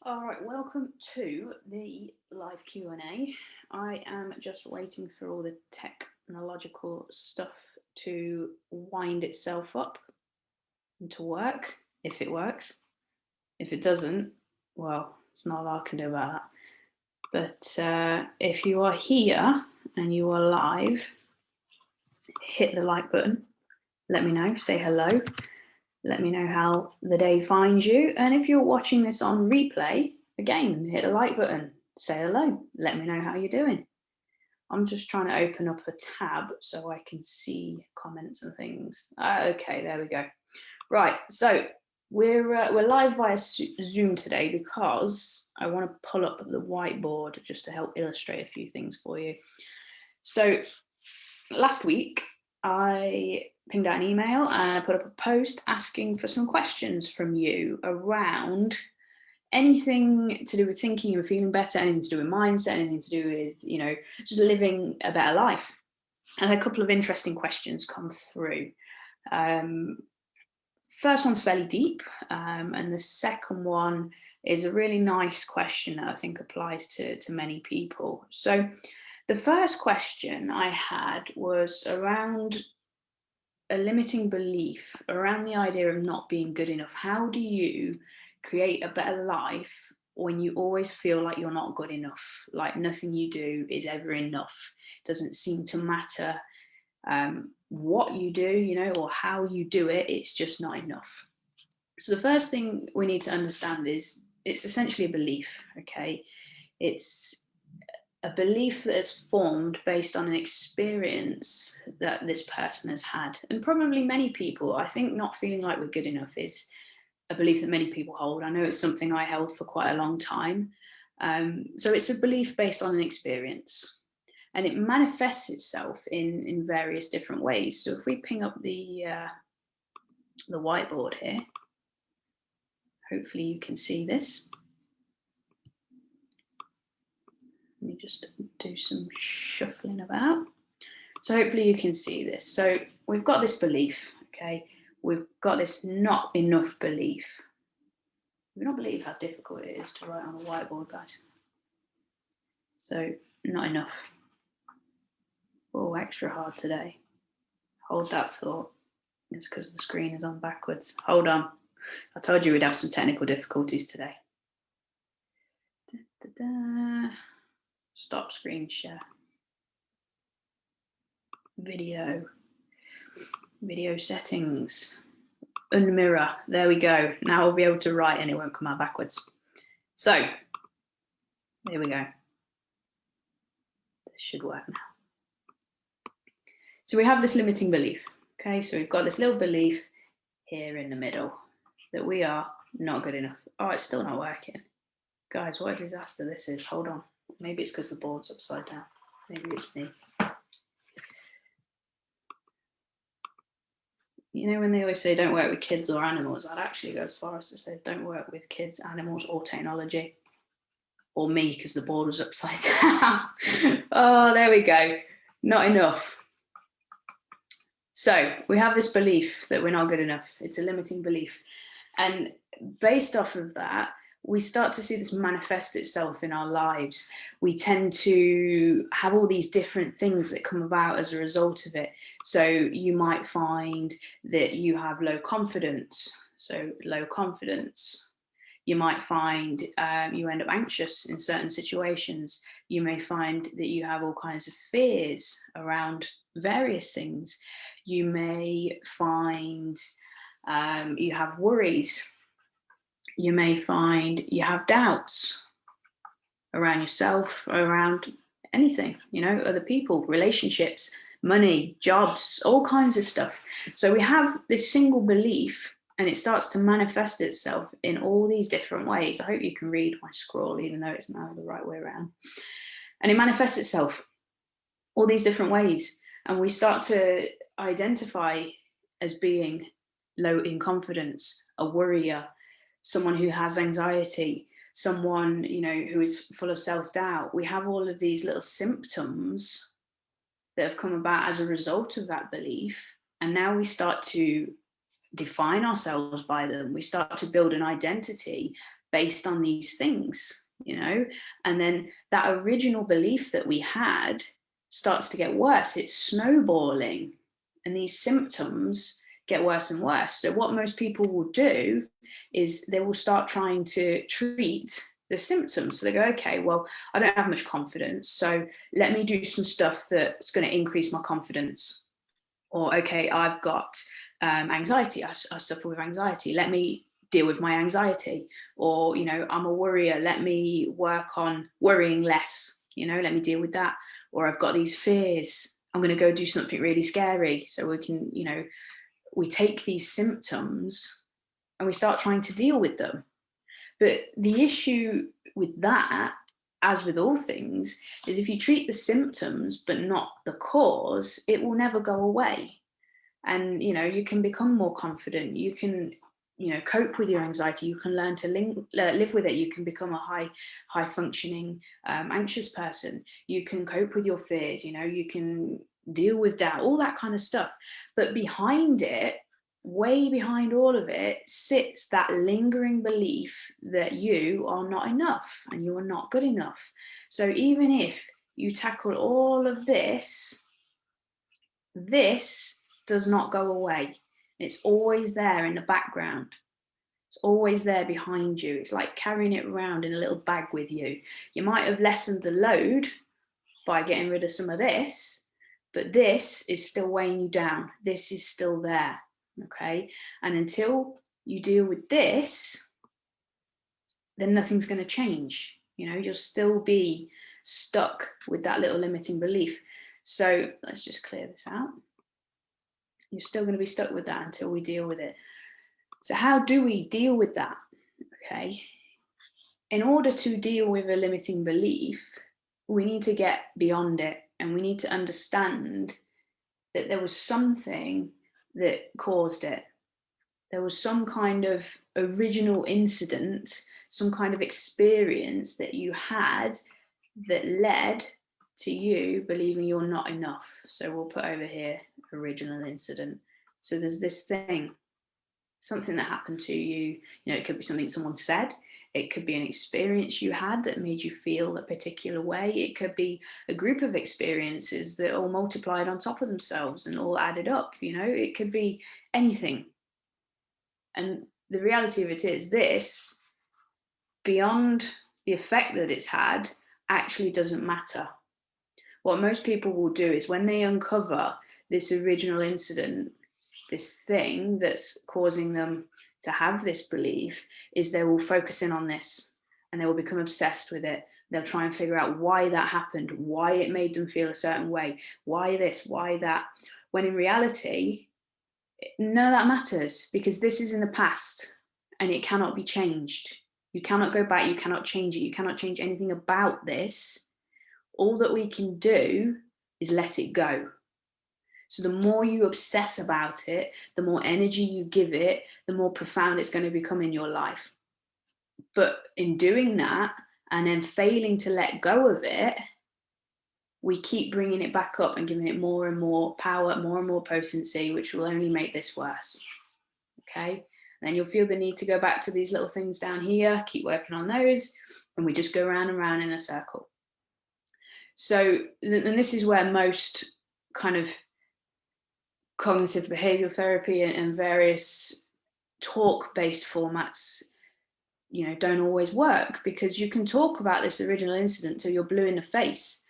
All right, welcome to the live Q&A. I am just waiting for all the technological stuff to wind itself up and to work, if it works. If it doesn't, well, there's not a lot I can do about that. But if you are here and you are live, hit the like button. Let me know, say hello. Let me know how the day finds you. And if you're watching this on replay, again, hit the like button, say hello, let me know how you're doing. I'm just trying to open up a tab so I can see comments and things. Okay, there we go. Right, so we're live via Zoom today because I want to pull up the whiteboard just to help illustrate a few things for you. So last week, I pinged out an email and I put up a post asking for some questions from you around anything to do with thinking and feeling better, anything to do with mindset, anything to do with, just living a better life. And a couple of interesting questions come through. First one's fairly deep, and the second one is a really nice question that I think applies to many people. So the first question I had was around a limiting belief, around the idea of not being good enough. How do you create a better life when you always feel like you're not good enough, like nothing you do is ever enough? It doesn't seem to matter what you do, or how you do it, it's just not enough. So the first thing we need to understand is it's essentially a belief, okay? It's a belief that is formed based on an experience that this person has had. And probably many people, I think not feeling like we're good enough is a belief that many people hold. I know it's something I held for quite a long time. So it's a belief based on an experience. And it manifests itself in various different ways. So if we ping up the whiteboard here, hopefully you can see this. Let me just do some shuffling about. So hopefully you can see this. So we've got this belief, okay? We've got this not enough belief. We don't believe how difficult it is to write on a whiteboard, guys. So not enough. Oh, extra hard today. Hold that thought. It's because the screen is on backwards. Hold on. I told you we'd have some technical difficulties today. Stop screen share. Video settings. Unmirror. There we go. Now we'll be able to write and it won't come out backwards. So there we go. This should work now. So we have this limiting belief. Okay, so we've got this little belief here in the middle that we are not good enough. Oh, it's still not working. Guys, what a disaster this is. Hold on. Maybe it's because the board's upside down. Maybe it's me. You know when they always say don't work with kids or animals, I'd actually go as far as to say don't work with kids, animals, or technology. Or me, because the board was upside down. Oh, there we go. Not enough. So we have this belief that we're not good enough. It's a limiting belief. And based off of that, we start to see this manifest itself in our lives. We tend to have all these different things that come about as a result of it. So you might find that you have low confidence. So low confidence. You might find you end up anxious in certain situations. You may find that you have all kinds of fears around various things. You may find you have worries. You may find you have doubts around yourself, around anything, other people, relationships, money, jobs, all kinds of stuff. So we have this single belief and it starts to manifest itself in all these different ways. I hope you can read my scroll, even though it's now the right way around. And it manifests itself all these different ways. And we start to identify as being low in confidence, a worrier, someone who has anxiety, someone, who is full of self-doubt. We have all of these little symptoms that have come about as a result of that belief. And now we start to define ourselves by them. We start to build an identity based on these things, and then that original belief that we had starts to get worse. It's snowballing, and these symptoms get worse and worse. So what most people will do is they will start trying to treat the symptoms. So they go, okay, well, I don't have much confidence, so let me do some stuff that's going to increase my confidence. Or, okay, I've got anxiety. I suffer with anxiety. Let me deal with my anxiety. Or, I'm a worrier. Let me work on worrying less. Let me deal with that. Or I've got these fears. I'm going to go do something really scary. So we can, we take these symptoms and we start trying to deal with them. But the issue with that, as with all things, is if you treat the symptoms but not the cause, it will never go away. And you can become more confident. You can cope with your anxiety. You can learn to live with it. You can become a high functioning anxious person. You can cope with your fears. You can deal with doubt, all that kind of stuff. But behind it, way behind all of it, sits that lingering belief that you are not enough and you are not good enough. So even if you tackle all of this does not go away. It's always there in the background. It's always there behind you. It's like carrying it around in a little bag with you. You might have lessened the load by getting rid of some of this, but this is still weighing you down. This is still there, okay? And until you deal with this, then nothing's going to change. You'll still be stuck with that little limiting belief. So let's just clear this out. You're still going to be stuck with that until we deal with it. So how do we deal with that? Okay. In order to deal with a limiting belief, we need to get beyond it, and we need to understand that there was something that caused it. There was some kind of original incident, some kind of experience that you had that led to you believing you're not enough. So we'll put over here original incident. So there's this thing, something that happened to you. It could be something someone said. It could be an experience you had that made you feel a particular way. It could be a group of experiences that all multiplied on top of themselves and all added up. It could be anything. And the reality of it is this, beyond the effect that it's had, actually doesn't matter. What most people will do is when they uncover this original incident, this thing that's causing them to have this belief, is they will focus in on this and they will become obsessed with it. They'll try and figure out why that happened, why it made them feel a certain way, why this, why that, when in reality, none of that matters, because this is in the past and it cannot be changed. You cannot go back, you cannot change it, you cannot change anything about this. All that we can do is let it go. So the more you obsess about it, the more energy you give it, the more profound it's going to become in your life. But in doing that and then failing to let go of it, we keep bringing it back up and giving it more and more power, more and more potency, which will only make this worse. Okay? And then you'll feel the need to go back to these little things down here, keep working on those, and we just go round and round in a circle. So, and this is where most kind of cognitive behavioral therapy and various talk-based formats, don't always work, because you can talk about this original incident till you're blue in the face,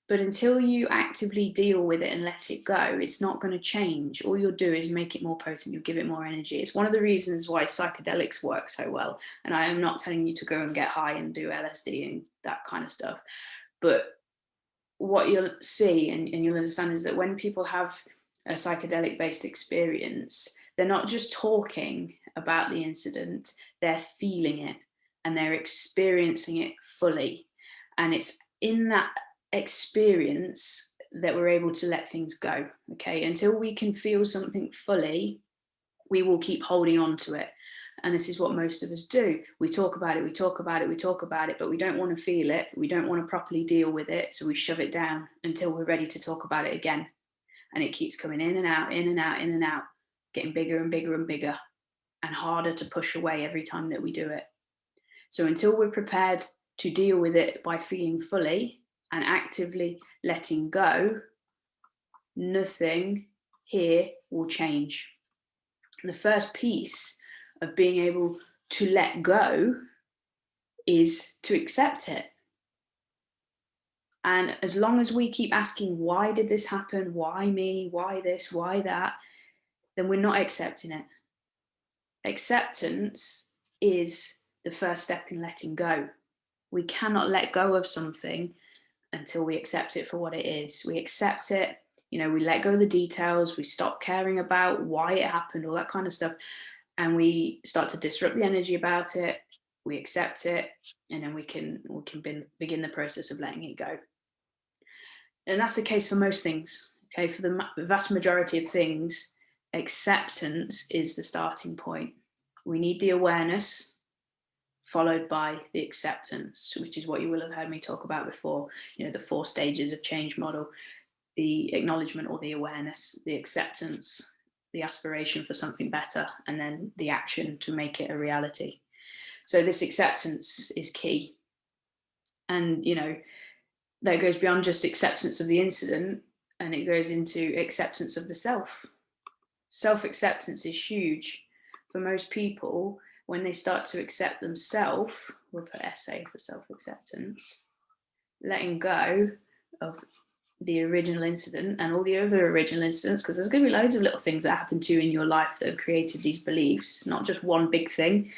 but until you actively deal with it and let it go, it's not going to change. All you'll do is make it more potent. You'll give it more energy. It's one of the reasons why psychedelics work so well. And I am not telling you to go and get high and do LSD and that kind of stuff. But what you'll see and you'll understand is that when people have a psychedelic based experience, they're not just talking about the incident, they're feeling it and they're experiencing it fully. And it's in that experience that we're able to let things go. Okay, until we can feel something fully, we will keep holding on to it. And this is what most of us do. We talk about it, we talk about it, we talk about it, but we don't want to feel it. We don't want to properly deal with it. So we shove it down until we're ready to talk about it again. And it keeps coming in and out, in and out, in and out, getting bigger and bigger and bigger and harder to push away every time that we do it. So until we're prepared to deal with it by feeling fully and actively letting go, nothing here will change. And the first piece of being able to let go is to accept it. And as long as we keep asking, why did this happen? Why me? Why this? Why that? Then we're not accepting it. Acceptance is the first step in letting go. We cannot let go of something until we accept it for what it is. We accept it, we let go of the details, we stop caring about why it happened, all that kind of stuff, and we start to disrupt the energy about it. We accept it, and then we can begin the process of letting it go. And that's the case for most things. Okay, for the vast majority of things, acceptance is the starting point. We need the awareness followed by the acceptance, which is what you will have heard me talk about before, the 4 stages of change model: the acknowledgement or the awareness, the acceptance, the aspiration for something better, and then the action to make it a reality. So this acceptance is key. And, that goes beyond just acceptance of the incident, and it goes into acceptance of the self. Self-acceptance is huge. For most people, when they start to accept themselves, we'll put SA for self-acceptance, letting go of the original incident and all the other original incidents, because there's going to be loads of little things that happen to you in your life that have created these beliefs, not just one big thing,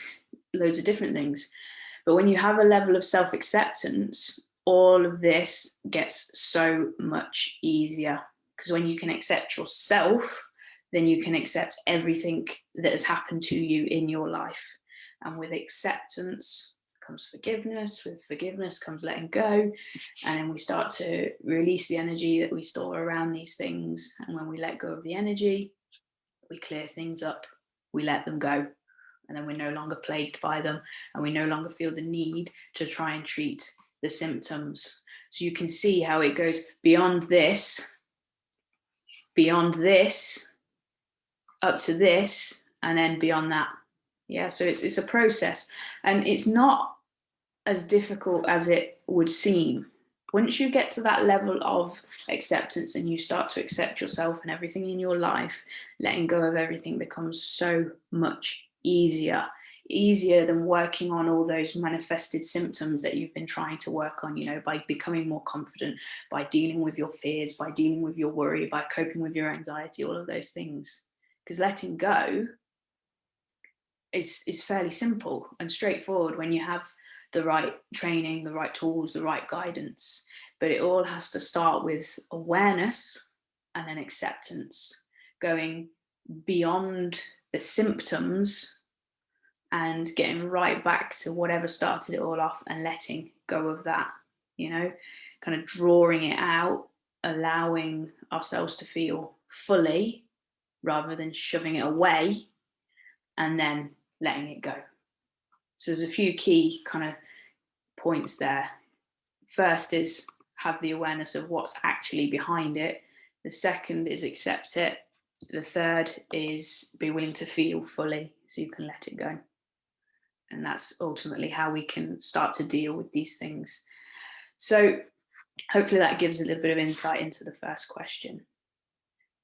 loads of different things. But when you have a level of self-acceptance, all of this gets so much easier, because when you can accept yourself, then you can accept everything that has happened to you in your life. And with acceptance comes forgiveness. With forgiveness comes letting go. And then we start to release the energy that we store around these things. And when we let go of the energy, we clear things up, we let them go. And then we're no longer plagued by them, and we no longer feel the need to try and treat the symptoms. So you can see how it goes beyond this, up to this, and then beyond that. Yeah, so it's a process, and it's not as difficult as it would seem. Once you get to that level of acceptance and you start to accept yourself and everything in your life, letting go of everything becomes so much easier than working on all those manifested symptoms that you've been trying to work on, by becoming more confident, by dealing with your fears, by dealing with your worry, by coping with your anxiety, all of those things. Because letting go is fairly simple and straightforward when you have the right training, the right tools, the right guidance. But it all has to start with awareness and then acceptance, going beyond the symptoms and getting right back to whatever started it all off and letting go of that, kind of drawing it out, allowing ourselves to feel fully rather than shoving it away, and then letting it go. So there's a few key kind of points there. First is have the awareness of what's actually behind it. The second is accept it. The third is be willing to feel fully so you can let it go. And that's ultimately how we can start to deal with these things. So hopefully that gives a little bit of insight into the first question.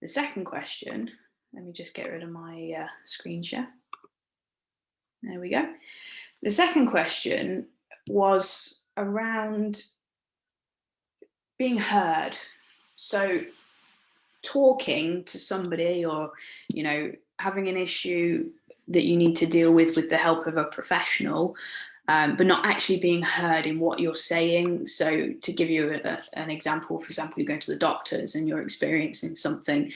The second question, let me just get rid of my screen share. There we go. The second question was around being heard. So talking to somebody, or, having an issue that you need to deal with the help of a professional, but not actually being heard in what you're saying. So to give you an example, for example, you're going to the doctors and you're experiencing something,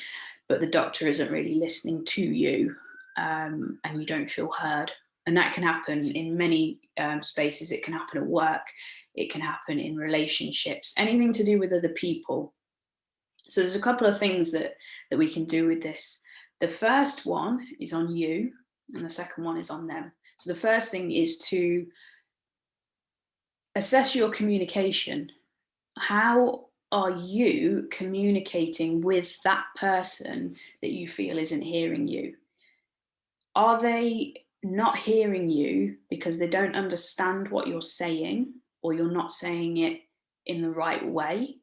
but the doctor isn't really listening to you, and you don't feel heard. And that can happen in many spaces. It can happen at work. It can happen in relationships, anything to do with other people. So there's a couple of things that we can do with this. The first one is on you, and the second one is on them. So the first thing is to assess your communication. How are you communicating with that person that you feel isn't hearing you? Are they not hearing you because they don't understand what you're saying, or you're not saying it in the right way.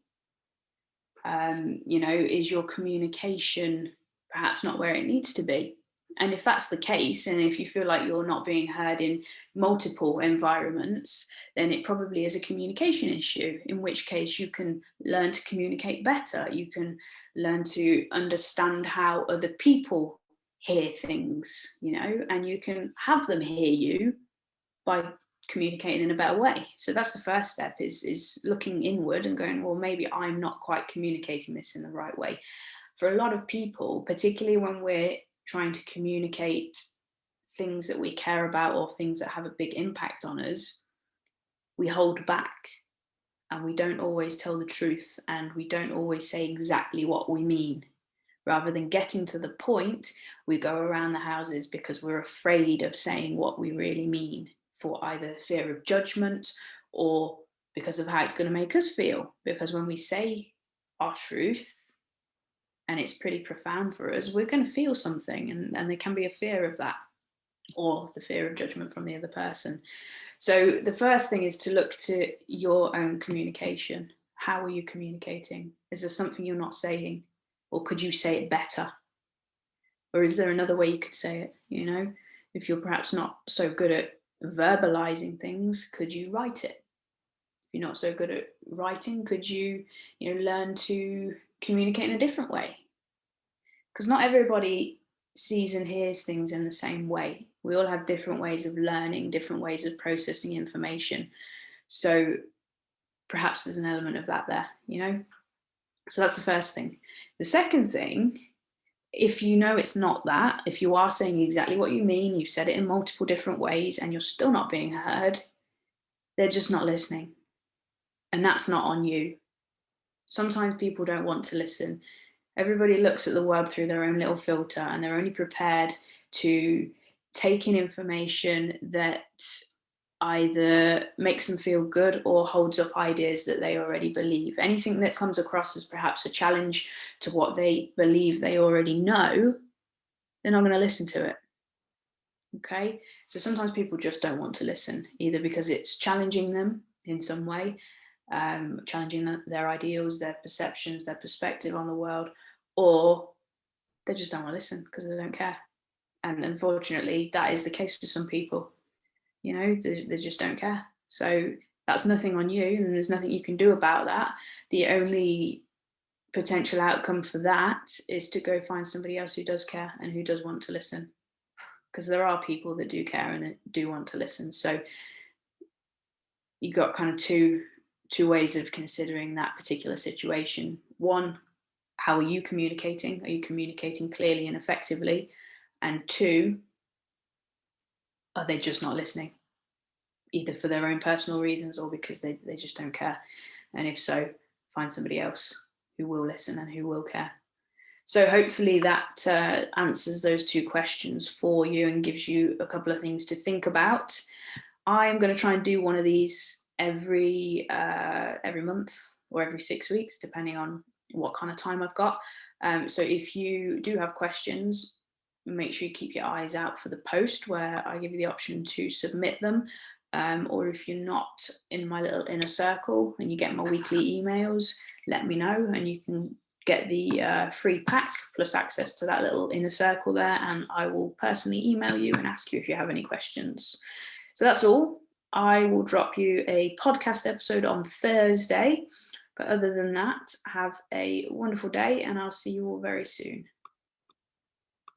Is your communication perhaps not where it needs to be? And if that's the case, and if you feel like you're not being heard in multiple environments, then it probably is a communication issue, in which case you can learn to communicate better. You can learn to understand how other people hear things, and you can have them hear you by communicating in a better way. So that's the first step, is looking inward and going, well, maybe I'm not quite communicating this in the right way. For a lot of people, particularly when we're trying to communicate things that we care about or things that have a big impact on us, we hold back and we don't always tell the truth, and we don't always say exactly what we mean. Rather than getting to the point, we go around the houses because we're afraid of saying what we really mean, for either fear of judgment or because of how it's going to make us feel. Because when we say our truth, and it's pretty profound for us, we're going to feel something, and there can be a fear of that, or the fear of judgment from the other person. So the first thing is to look to your own communication. How are you communicating? Is there something you're not saying? Or could you say it better? Or is there another way you could say it? If you're perhaps not so good at verbalizing things, could you write it? If you're not so good at writing, could you, learn to communicate in a different way? Because not everybody sees and hears things in the same way. We all have different ways of learning, different ways of processing information. So perhaps there's an element of that there, So that's the first thing. The second thing, if you know it's not that, if you are saying exactly what you mean, you've said it in multiple different ways, and you're still not being heard, they're just not listening. And that's not on you. Sometimes people don't want to listen. Everybody looks at the world through their own little filter, and they're only prepared to take in information that either makes them feel good or holds up ideas that they already believe. Anything that comes across as perhaps a challenge to what they believe they already know, they're not going to listen to it. Okay, so sometimes people just don't want to listen, either because it's challenging them in some way, challenging their ideals, their perceptions, their perspective on the world, or they just don't want to listen because they don't care. And unfortunately, that is the case for some people. They just don't care. So that's nothing on you, and there's nothing you can do about that. The only potential outcome for that is to go find somebody else who does care and who does want to listen, because there are people that do care and do want to listen. So you've got kind of two ways of considering that particular situation. One, how are you communicating? Are you communicating clearly and effectively? And two, are they just not listening, either for their own personal reasons or because they just don't care? And if so, find somebody else who will listen and who will care. So hopefully that answers those two questions for you and gives you a couple of things to think about. I'm going to try and do one of these every month or every 6 weeks, depending on what kind of time I've got. So if you do have questions, make sure you keep your eyes out for the post where I give you the option to submit them. Or if you're not in my little inner circle and you get my weekly emails, let me know, and you can get the free pack plus access to that little inner circle there, and I will personally email you and ask you if you have any questions. So that's all. I will drop you a podcast episode on Thursday, but other than that, have a wonderful day, and I'll see you all very soon.